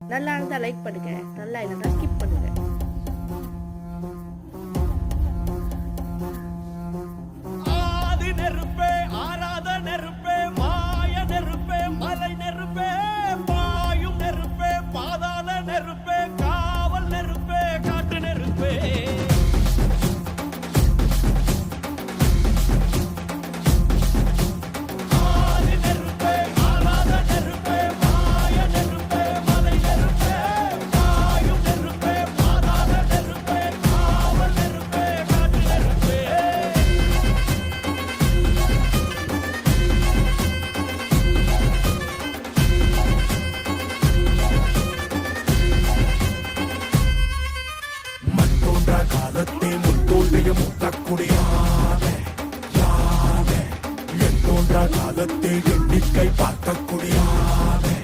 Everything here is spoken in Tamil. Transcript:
நல்லா இருந்தா லைக் பண்ணுங்க, நல்லா இல்லைன்னா ஸ்கிப் பண்ணுங்க. ஆதி நெருப்பே, ஆராத நெருப்பே, மாய நெருப்பே, மலை நெருப்பே, பாயும் நெருப்பே, பாதாள நெருப்பே, காவல் நெருப்பே, காட்டு நெருப்பே. காலத்தே முத்தோன்றிய முத்தக்குடியாவே யாவே என் தோன்றா காலத்தே எண்ணிக்கை பார்க்கக்கூடியாவே